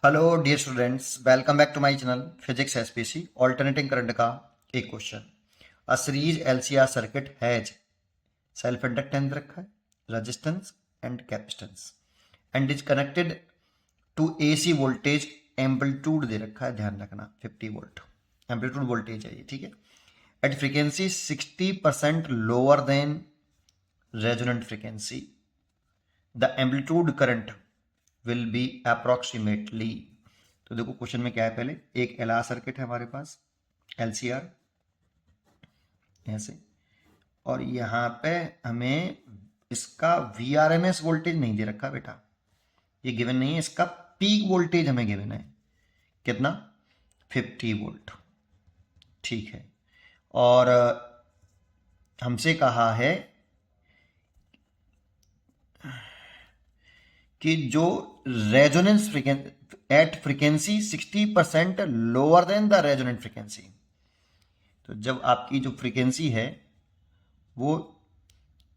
Hello dear students, welcome back to my channel physics SPC alternating current का एक question. A series LCR circuit has self inductance रखा है, resistance and capacitance and is connected to AC voltage amplitude दे रखा है, ध्यान रखना 50 volt amplitude voltage है ये, ठीक है। At frequency 60% lower than resonant frequency the amplitude current will be approximately. तो देखो क्वेश्चन में क्या है, पहले एक एलआर सर्किट है हमारे पास, एलसीआर ऐसे, और यहाँ पे हमें इसका वीआरएमएस वोल्टेज नहीं दे रखा बेटा, ये गिवन नहीं है। इसका पीक वोल्टेज हमें गिवन है, कितना? 50 वोल्ट, ठीक है। और हमसे कहा है कि जो resonance frequency at frequency 60% lower than the resonant frequency. तो जब आपकी जो फ्रीक्वेंसी है वो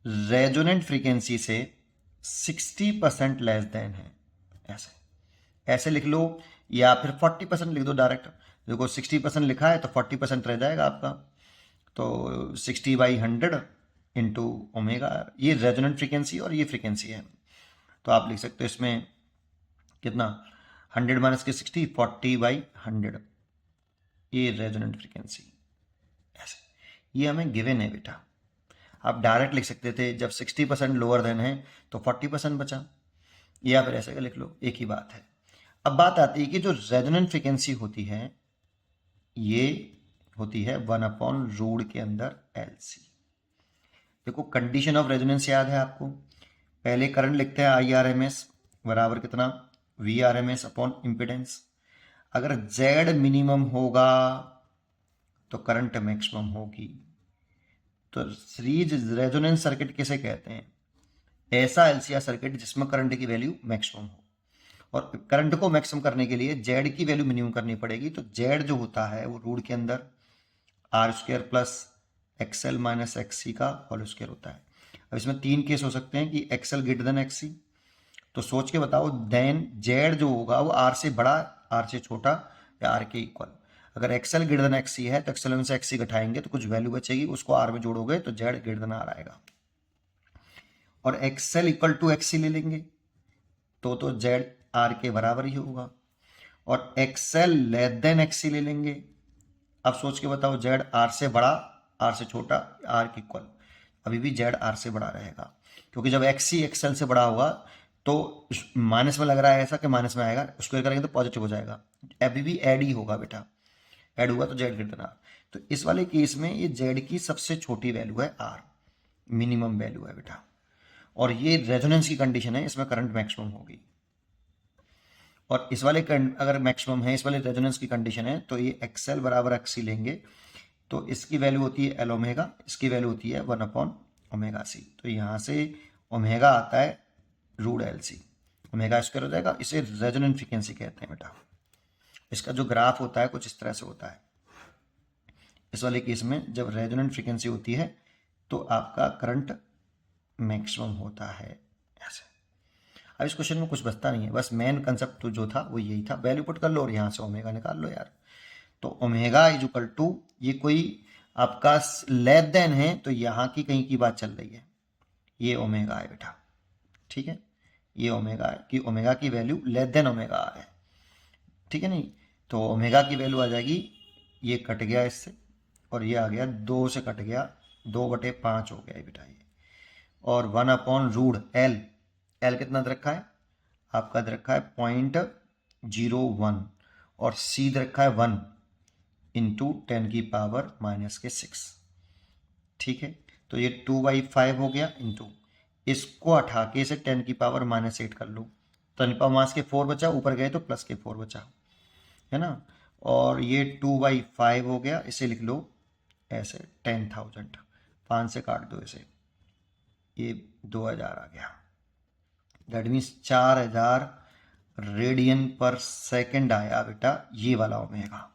रेजोनेंट फ्रीक्वेंसी से 60% लेस देन है, ऐसे ऐसे लिख लो, या फिर 40% लिख दो डायरेक्ट। देखो 60% लिखा है तो 40% रह जाएगा आपका, तो 60/100 इंटू ओमेगा, ये रेजोनेंट फ्रीक्वेंसी और ये फ्रीक्वेंसी है। तो आप लिख सकते हो इसमें कितना, 100 माइनस के 60, 40/100, ये रेजोनेंट फ्रीक्वेंसी, ऐसे ये हमें गिवन है बेटा। आप डायरेक्ट लिख सकते थे, जब 60% लोअर देन है तो 40% बचा, या फिर ऐसे लिख लो, एक ही बात है। अब बात आती है कि जो रेजोनेंट फ्रीक्वेंसी होती है ये होती है 1/रूट के अंदर एलसी। देखो कंडीशन ऑफ रेजोनेंस याद है आपको, पहले करंट लिखते हैं आई आर एम एस बराबर कितना, V R M S upon impedance. अगर जेड मिनिमम होगा तो करंट मैक्सिमम होगी। तो सीरीज रेजोनेंस सर्किट किसे कहते हैं? ऐसा एलसीआर सर्किट जिसमें करंट की वैल्यू मैक्सिमम हो, और करंट को मैक्सिमम करने के लिए जेड की वैल्यू मिनिमम करनी पड़ेगी। तो जेड जो होता है वो रूट के अंदर R square plus XL minus XC का होल स्क्वायर होता है। अब इसमें तीन केस हो सकते हैं कि एक्सएल ग्रेटर देन एक्ससी, तो सोच के बताओ, देन जेड जो होगा वो आर से बड़ा, आर से छोटा, या आर के इक्वल। अगर एक्सएल ग्रेटर देन एक्ससी है तो एक्सएल से एक्ससी घटाएंगे तो कुछ वैल्यू बचेगी, उसको आर में जोड़ोगे तो जेड ग्रेटर देन आर आएगा। और एक्सएल इक्वल टू एक्ससी ले लेंगे तो जेड आर के बराबर ही होगा। और एक्सएल लेस देन एक्ससी ले लेंगे, अब सोच के बताओ, जेड आर से बड़ा, आर से छोटा, आर के इक्वल, अभी भी जेड आर से बड़ा रहेगा, क्योंकि जब एक्ससी एक्सएल से बड़ा होगा तो माइनस में लग रहा है ऐसा कि माइनस में आएगा, स्क्वायर करेंगे तो पॉजिटिव हो जाएगा, अभी भी ऐड ही होगा बेटा, ऐड हुआ तो जेड ग्रेटर आर। तो इस वाले केस में ये जेड की सबसे छोटी वैल्यू है आर, मिनिमम वैल्यू है बेटा, और ये रेजोनेंस की कंडीशन है, इसमें करंट मैक्सिमम होगी। और इस वाले अगर मैक्सिमम है, इस वाले रेजोनेंस की कंडीशन है, तो ये एक्सएल बराबर एक्सी लेंगे, तो इसकी वैल्यू होती है एल ओमेगा, इसकी वैल्यू होती है 1/ओमेगा सी। तो यहाँ से ओमेगा आता है root L C, omega square हो जाएगा, इसे रेजोनेंट फ्रीक्वेंसी कहते हैं बेटा। इसका जो ग्राफ होता है कुछ इस तरह से होता है। इस वाले केस में जब रेजोनेंट फ्रीक्वेंसी होती है तो आपका करंट मैक्सिमम होता है, ऐसे। अब इस क्वेश्चन में कुछ बचता नहीं है, बस मेन कंसेप्ट जो था वो यही था, वैल्यू पुट कर लो और यहाँ से ओमेगा निकाल लो यार। तो ओमेगा इज इक्वल टू, ये कोई आपका लेस देन है तो यहाँ की कहीं की बात चल रही है, ये ओमेगा है बेटा, ठीक है, ये ओमेगा है कि ओमेगा की value less than omega R है, ठीक है। नहीं तो ओमेगा की वैल्यू आ जाएगी, ये कट गया इससे और ये आ गया 2 से कट गया, 2/5 हो गया बेटा ये, और 1/रूट एल, एल कितना दे रखा है आपका, दे रखा है 0.01, और सी दे रखा है 1 इंटू 10⁻⁻6, ठीक है। तो ये 2/5 हो गया, इंटू इसको हटा के इसे 10⁻⁻8 कर लो, तो 10⁻⁻ के 4 बचा, ऊपर गए तो प्लस के 4 बचा, है ना। और ये 2/5 हो गया, इसे लिख लो ऐसे 10,000, 5 से काट दो इसे, ये 2000 आ गया, दैट मीन्स 4000 रेडियन पर सेकेंड आया बेटा ये वाला ओमेगा,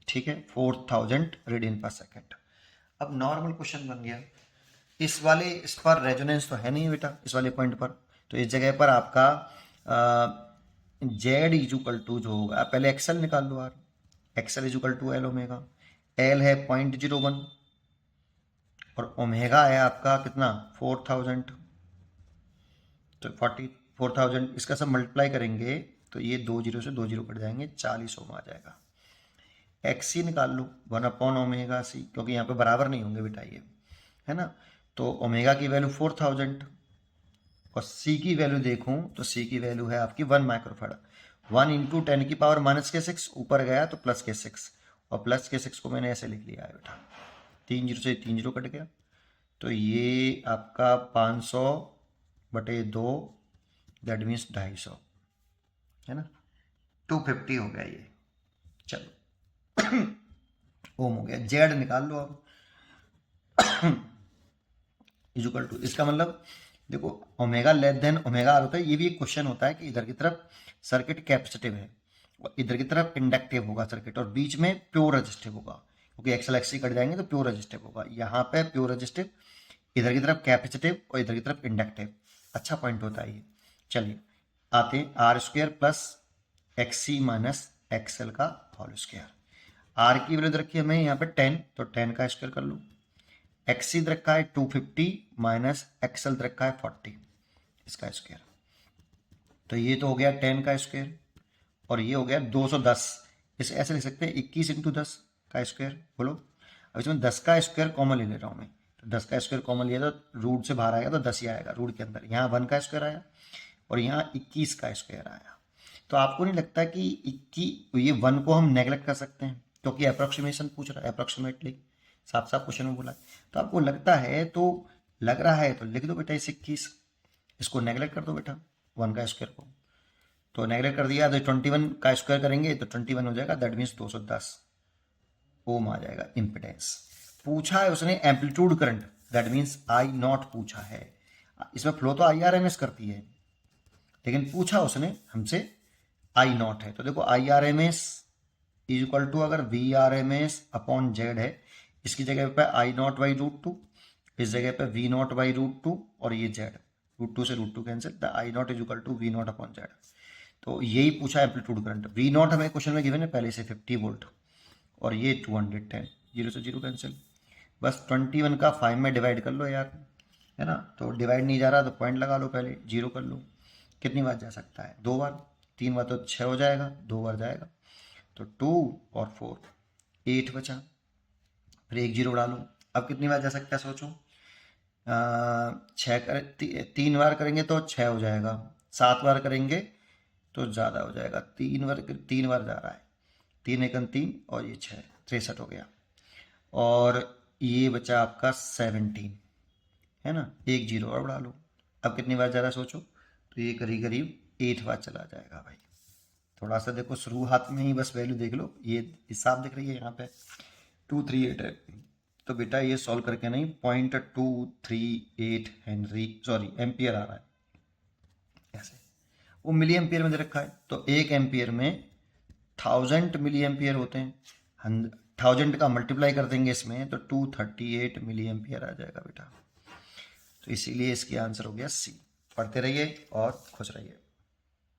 ठीक है, 4000 रेडियन पर सेकेंड। अब नॉर्मल क्वेश्चन बन गया, इस पर रेजोनेंस तो है नहीं बेटा, इस वाले पॉइंट पर, तो इस जगह पर आपका जेड इज इक्वल टू जो होगा, पहले एक्सएल निकाल लो R, XL is equal to L omega, L है 0.01 और ओमेगा है आपका कितना 4000, तो 44,000, इसका सब मल्टीप्लाई करेंगे तो ये 2 जीरो से 2 जीरो कट जाएंगे, 40 ओम आ जाएगा। एक्स सी निकाल लो 1/ओमेगा सी, क्योंकि यहाँ पे बराबर नहीं होंगे बेटा ये, है ना। तो ओमेगा की वैल्यू 4000 और सी की वैल्यू देखूं तो सी की वैल्यू है आपकी 1 माइक्रोफैराड। 1 इंटू 10⁻⁻6 ऊपर गया तो +6 और +6 को मैंने ऐसे लिख लिया है बेटा, 3 जीरो से 3 जीरो कट गया, तो ये आपका 500/2 दैट मीन्स 250, है ना, 250 हो गया ये। चलो ओम हो गया। जेड निकाल लो अब इक्वल टू, इसका मतलब देखो omega less than omega R होता है, ये भी एक क्वेश्चन होता है कि इधर की तरफ सर्किट कैपेसिटिव है और इधर की तरफ इंडक्टिव होगा सर्किट और बीच में प्योर रेजिस्टिव होगा, क्योंकि एक्सएल एक्ससी कट जाएंगे तो प्योर रेजिस्टिव होगा। यहाँ पे प्योर रेजिस्टिव, इधर की तरफ कैपेसिटिव और इधर की तरफ इंडक्टिव। अच्छा पॉइंट होता है ये। चलिए आते हैं R² plus XC minus XL का होल स्क्वायर। आर की वैल्यू रखी है हमें यहाँ पे 10, तो 10 का स्क्वायर कर लो। XC रखा है 250 माइनस XL रखा है 40, इसका स्क्वायर, तो ये तो हो गया 10 का स्क्वायर और ये हो गया 210। इसे ऐसे लिख सकते हैं 21 इंटू 10 का स्क्वायर। बोलो अब इसमें 10 का स्क्वायर कॉमन ले रहा हूँ मैं, तो 10 का स्क्वायर कॉमन लिया तो रूट से बाहर आएगा तो 10 ही आएगा रूट के अंदर। यहाँ 1 का स्क्वायर आया और यहाँ 21 का स्क्वायर आया। तो आपको नहीं लगता कि 21 ये 1 को हम नेगलेक्ट कर सकते हैं, क्योंकि अप्रोक्सीमेशन पूछ रहा है, अप्रोक्सीमेटली साफ साफ क्वेश्चन में बोला है। तो आपको लगता है तो लग रहा है तो लिख दो बेटा इस 21, इसको नेगलेक्ट कर दो बेटा 1 का स्क्वायर को, तो नेगलेक्ट कर दिया तो 21 का स्क्वायर करेंगे तो 21 हो जाएगा, दैट मीन्स 210 ओम आ जाएगा इम्पिडेंस। पूछा है उसने amplitude current, that means I0 पूछा है। इसमें फ्लो तो IRMS करती है, लेकिन पूछा उसने हमसे I0 है। तो देखो IRMS इज इक्वल टू, अगर VRMS अपॉन जेड है, इसकी जगह पे I0/√2, इस जगह पे V0/√2 और ये जेड, √2 से √2 cancel, the I0 is equal to V0 upon Z. तो यही पूछा एम्पलीट्यूड करंट। V0 हमें क्वेश्चन में गिवन है पहले से 50 वोल्ट और ये 210, 0 से 0 कैंसिल। बस 21 का 5 में डिवाइड कर लो यार, है ना। तो डिवाइड नहीं जा रहा तो पॉइंट लगा लो, पहले 0 कर लो। कितनी बार जा सकता है? 2 बार, 3 बार तो 6 हो जाएगा, 2 बार जाएगा तो 2 और 4 8 बचा, फिर 1 0 डालो। अब कितनी बार जा सकता है सोचो, 3 बार करेंगे तो 6 हो जाएगा, 7 बार करेंगे तो ज़्यादा हो जाएगा, 3 बार जा रहा है, 3 एकम 3 और ये 6, 63 हो गया। और ये बचा आपका 17, है ना, 1 0 और बढ़ा लो। अब कितनी बार जा रहा है सोचो, तो ये करीब करीब 8 बार चला जाएगा भाई। थोड़ा सा देखो शुरुआत में ही बस वैल्यू देख लो, ये हिसाब दिख रही है यहाँ पे 238 है, तो बेटा ये सॉल्व करके नहीं, 0.238 एम्पियर आ रहा है ऐसे। वो मिली एम्पियर में दे रखा है, तो 1 एम्पियर में 1000 मिली एम्पियर होते हैं, 1000 का मल्टीप्लाई कर देंगे इसमें तो 238 मिली एम्पियर आ जाएगा बेटा। तो इसीलिए इसकी आंसर हो गया सी। पढ़ते रहिए और खुश रहिए।